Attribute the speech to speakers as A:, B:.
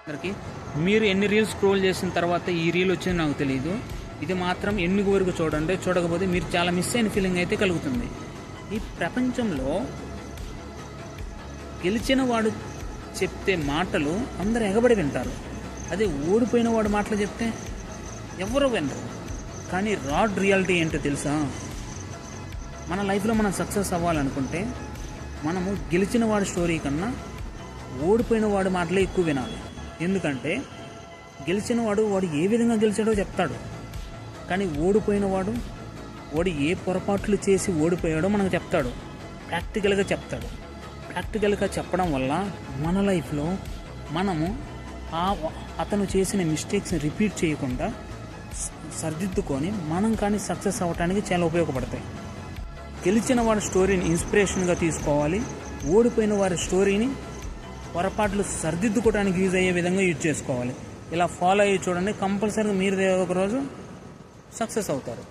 A: అందరికి మీరు ఎన్ని రీల్స్ స్క్రోల్ చేసిన తర్వాత ఈ రీల్ వచ్చింది నాకు తెలియదు. ఇది మాత్రం ఎన్ని వరకు చూడండి, చూడకపోతే మీరు చాలా మిస్ అయిన ఫీలింగ్ అయితే కలుగుతుంది. ఈ ప్రపంచంలో గెలిచిన వాడు చెప్తే మాటలు అందరు ఎగబడి వింటారు. అదే ఓడిపోయిన వాడు మాటలు చెప్తే ఎవరు వినరు. కానీ రాడ్ రియాలిటీ ఏంటో తెలుసా? మన లైఫ్లో మనం సక్సెస్ అవ్వాలనుకుంటే మనము గెలిచిన వాడి స్టోరీ కన్నా ఓడిపోయిన వాడి మాటలే ఎక్కువ వినాలి. ఎందుకంటే గెలిచిన వాడు ఏ విధంగా గెలిచాడో చెప్తాడు, కానీ ఓడిపోయిన వాడు ఏ పొరపాట్లు చేసి ఓడిపోయాడో మనకు చెప్తాడు, ప్రాక్టికల్గా చెప్తాడు. ప్రాక్టికల్గా చెప్పడం వల్ల మన లైఫ్లో మనము అతను చేసిన మిస్టేక్స్ని రిపీట్ చేయకుండా సరిదిద్దుకొని మనం కానీ సక్సెస్ అవ్వడానికి చాలా ఉపయోగపడతాయి. గెలిచిన వాడి స్టోరీని ఇన్స్పిరేషన్గా తీసుకోవాలి, ఓడిపోయిన వారి స్టోరీని పొరపాట్లు సరిదిద్దుకోవడానికి యూజ్ అయ్యే విధంగా యూజ్ చేసుకోవాలి. ఇలా ఫాలో అయ్యి చూడండి, కంపల్సరీగా మీరు ఒకరోజు సక్సెస్ అవుతారు.